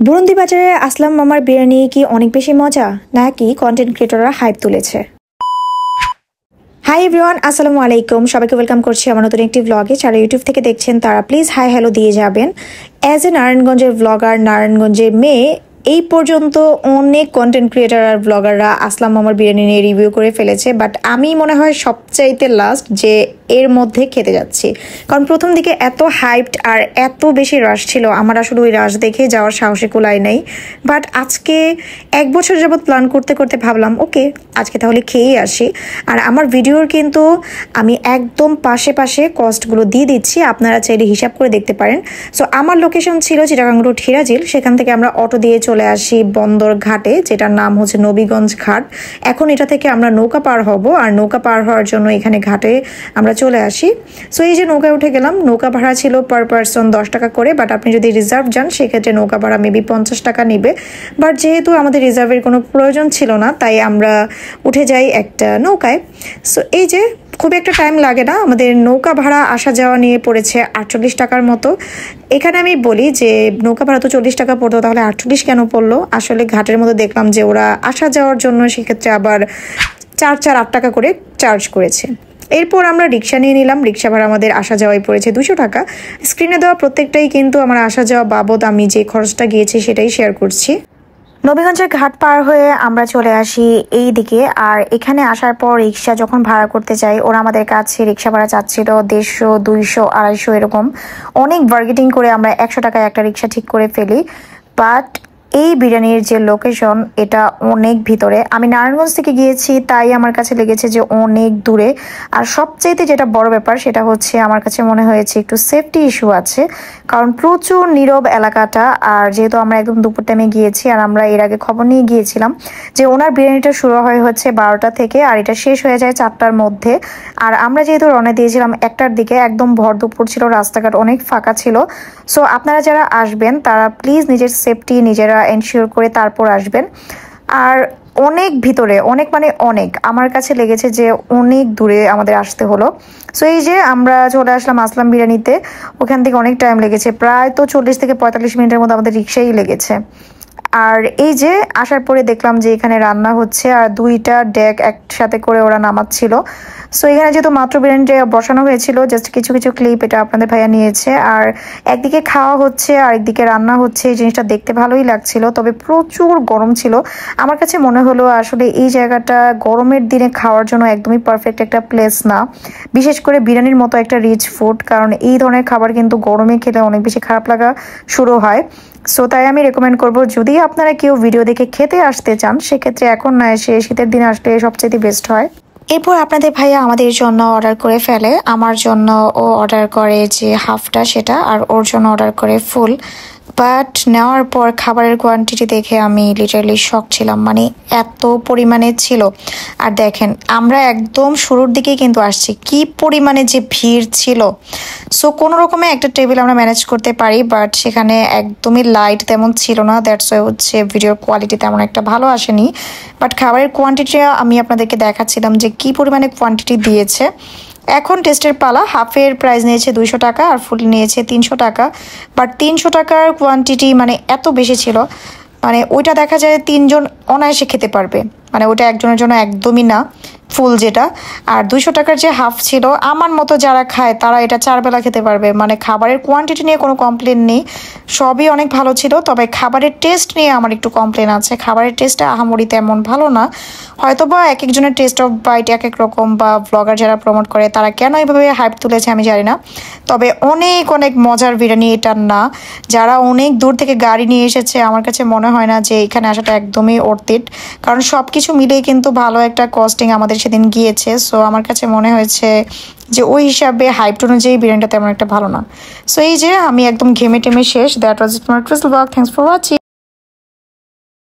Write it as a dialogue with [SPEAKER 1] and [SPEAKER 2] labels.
[SPEAKER 1] বুরুন্দি বাজারে আসলাম মামার বিরিয়ানি কি অনেক বেশি মজা নাকি কন্টেন্ট ক্রিয়েটররা হাইপ তুলেছে? হাই এভরিওয়ান, আসসালামু আলাইকুম। সবাইকে ওয়েলকাম করছি আমার নতুন একটি ব্লগে। যারা ইউটিউব থেকে দেখছেন তারা প্লিজ হাই হ্যালো দিয়ে যাবেন। অ্যাজ এ নারায়ণগঞ্জের ব্লগার, নারায়ণগঞ্জের মেয়ে, এই পর্যন্ত অনেক কন্টেন্ট ক্রিয়েটার আর ব্লগাররা আসলাম মামার বিরিয়ানি নিয়ে রিভিউ করে ফেলেছে, বাট আমি মনে হয় সবচাইতে লাস্ট যে এর মধ্যে খেতে যাচ্ছি। কারণ প্রথম দিকে এত হাইপড আর এত বেশি রাশ ছিল, আমার আসলে ওই রাশ দেখে যাওয়ার সাহসে কুলায় নাই। বাট আজকে 1 বছর যাবৎ প্ল্যান করতে করতে ভাবলাম ওকে আজকে তাহলে খেয়েই আসি। আর আমার ভিডিওর কিন্তু আমি একদম পাশে পাশে কস্টগুলো দিয়ে দিচ্ছি, আপনারা চাইলে হিসাব করে দেখতে পারেন। সো আমার লোকেশন ছিল চিটাগাং রোড হিরাজিল, সেখান থেকে আমরা অটো দিয়ে চলে আসি বন্দর ঘাটে, যেটার নাম হচ্ছে নবীগঞ্জ ঘাট। এখন এটা থেকে আমরা নৌকা পার হব, আর নৌকা পার হওয়ার জন্য এখানে ঘাটে আমরা চলে আসি। সো এই যে নৌকায় উঠে গেলাম, নৌকা ভাড়া ছিল পার পারসন 10 টাকা করে, বাট আপনি যদি রিজার্ভ যান সেক্ষেত্রে নৌকা ভাড়া মেবি 50 টাকা নেবে। বাট যেহেতু আমাদের রিজার্ভের কোনো প্রয়োজন ছিল না, তাই আমরা উঠে যাই একটা নৌকায়। সো এই যে খুব একটা টাইম লাগে না, আমাদের নৌকা ভাড়া আসা যাওয়া নিয়ে পড়েছে 48 টাকার মতো। এখানে আমি বলি যে নৌকা ভাড়া তো 40 টাকা পড়তো, তাহলে 48 কেন পড়লো? আসলে ঘাটের মধ্যে দেখলাম যে ওরা আসা যাওয়ার জন্য সেক্ষেত্রে আবার 4 টাকা করে চার্জ করেছে। এরপর আমরা রিক্সা নিয়ে নিলাম, রিক্সা ভাড়া আমাদের আসা যাওয়ায় পড়েছে 200 টাকা। স্ক্রিনে দেওয়া প্রত্যেকটাই কিন্তু আমার আসা যাওয়া বাবদ আমি যে খরচটা গিয়েছি সেটাই শেয়ার করছি। নবীগঞ্জের ঘাট পার হয়ে আমরা চলে আসি এই দিকে, আর এখানে আসার পর রিক্সা যখন ভাড়া করতে চাই ওরা আমাদের কাছে রিক্সা ভাড়া চাচ্ছিল 150, 200, 250 এরকম। অনেক বার্গেটিং করে আমরা 100 টাকায় একটা রিক্সা ঠিক করে ফেলি। বাট এই বিরিয়ানির যে লোকেশন এটা অনেক ভিতরে, আমি নারায়ণগঞ্জ থেকে গিয়েছি তাই আমার কাছে লেগেছে যে অনেক দূরে। আর সবচাইতে যেটা বড় ব্যাপার সেটা হচ্ছে আমার কাছে মনে হয়েছে একটু সেফটি ইস্যু আছে, কারণ প্রচুর নীরব এলাকাটা। আর যেহেতু আমরা একদম দুপুর টাইমে গিয়েছি, আর আমরা এর আগে খবর নিয়ে গিয়েছিলাম যে ওনার বিরিয়ানিটা শুরু হচ্ছে 12টা থেকে আর এটা শেষ হয়ে যায় 4টার মধ্যে। আর আমরা যেহেতু রওনা দিয়েছিলাম 1টার দিকে, একদম ভর দুপুর ছিল, রাস্তাঘাট অনেক ফাঁকা ছিল। সো আপনারা যারা আসবেন তারা প্লিজ নিজের সেফটি নিজেরা এনশিওর করে তারপর আসবেন। আর অনেক ভিতরে, অনেক মানে অনেক, আমার কাছে লেগেছে যে অনেক দূরে আমাদের আসতে হলো। সো এই যে আমরা চলে আসলাম আসলাম বিরিয়ানিতে, ওখান থেকে অনেক টাইম লেগেছে, প্রায় তো 40 থেকে 45 মিনিটের মধ্যে আমাদের রিক্সাই লেগেছে। আর এই যে আসার পরে দেখলাম যে এখানে রান্না হচ্ছে আর 2টা ডেক একসাথে করে ওরা নামাচ্ছিল। সো এখানে যেহেতু মাত্র বিরিয়ানিটা বসানো হয়েছিল, জাস্ট কিছু কিছু ক্লিপ এটা আপনাদের ভাইয়া নিয়েছে। আর একদিকে খাওয়া হচ্ছে আর একদিকে রান্না হচ্ছে, এই জিনিসটা দেখতে ভালোই লাগছিল, তবে প্রচুর গরম ছিল। আমার কাছে মনে হলো আসলে এই জায়গাটা গরমের দিনে খাওয়ার জন্য একদমই পারফেক্ট একটা প্লেস না, বিশেষ করে বিরিয়ানির মতো একটা রিচ ফুড, কারণ এই ধরনের খাবার কিন্তু গরমে খেলে অনেক বেশি খারাপ লাগা শুরু হয়। সো তাই আমি রেকমেন্ড করব, যদি আপনারা কেউ ভিডিও দেখে খেতে আসতে চান সেক্ষেত্রে এখন না এসে শীতের দিনে আসলে সবচেয়ে বেস্ট হয়। এরপর আপনাদের ভাইয়া আমাদের জন্য অর্ডার করে ফেলে, আমার জন্য ও অর্ডার করে যে হাফটা সেটা, আর ওর জন্য অর্ডার করে ফুল। বাট নেওয়ার পর খাবারের কোয়ান্টিটি দেখে আমি লিটারালি শক ছিলাম, মানে এত পরিমাণে ছিল। আর দেখেন আমরা একদম শুরুর দিকেই কিন্তু আসছি, কি পরিমাণে যে ভিড় ছিল। সো কোনো রকমে একটা টেবিল আমরা ম্যানেজ করতে পারি, বাট সেখানে একদমই লাইট তেমন ছিল না, দ্যাটস ওয়াই হচ্ছে ভিডিওর কোয়ালিটি তেমন একটা ভালো আসেনি। বাট খাবারের কোয়ান্টিটি আমি আপনাদেরকে দেখাচ্ছিলাম যে কি পরিমাণে কোয়ান্টিটি দিয়েছে। এখন টেস্টের পালা। হাফের প্রাইস নিয়েছে 200 টাকা আর ফুল নিয়েছে 300 টাকা। বাট 300 টাকার কোয়ান্টিটি মানে এত বেশি ছিল, মানে ওইটা দেখা যায় 3 জন অনায়াসে খেতে পারবে, মানে ওইটা একজনের জন্য একদমই না ফুল যেটা। আর 200 টাকার যে হাফ ছিল, আমার মতো যারা খায় তারা এটা 4 বেলা খেতে পারবে। মানে খাবারের কোয়ান্টিটি নিয়ে কোনো কমপ্লেন নেই, সবই অনেক ভালো ছিল। তবে খাবারের টেস্ট নিয়ে আমার একটু কমপ্লেন আছে, খাবারের টেস্টটা আহামরি তেমন ভালো না। হয়তো বা এক একজনের টেস্ট অফ বাইট এক এক রকম, বা ব্লগার যারা প্রমোট করে তারা কেন এইভাবে হাইপ তুলেছে আমি জানি না। তবে অনেক অনেক মজার বিরিয়ানি এটা না, যারা অনেক দূর থেকে গাড়ি নিয়ে এসেছে আমার কাছে মনে হয় না যে এখানে আসাটা একদমই অর্থিত, কারণ সব কিছু মিলেই কিন্তু ভালো একটা কস্টিং আমাদের সেদিন গিয়েছে। সো আমার কাছে মনে হয়েছে যে ওই হিসাবে হাইপ অনুযায়ী বিরিয়ানিটা তেমন একটা ভালো না। সো এই যে আমি একদম ঘেমে টেমে শেষ। That was it my triple blog. Thanks for watching.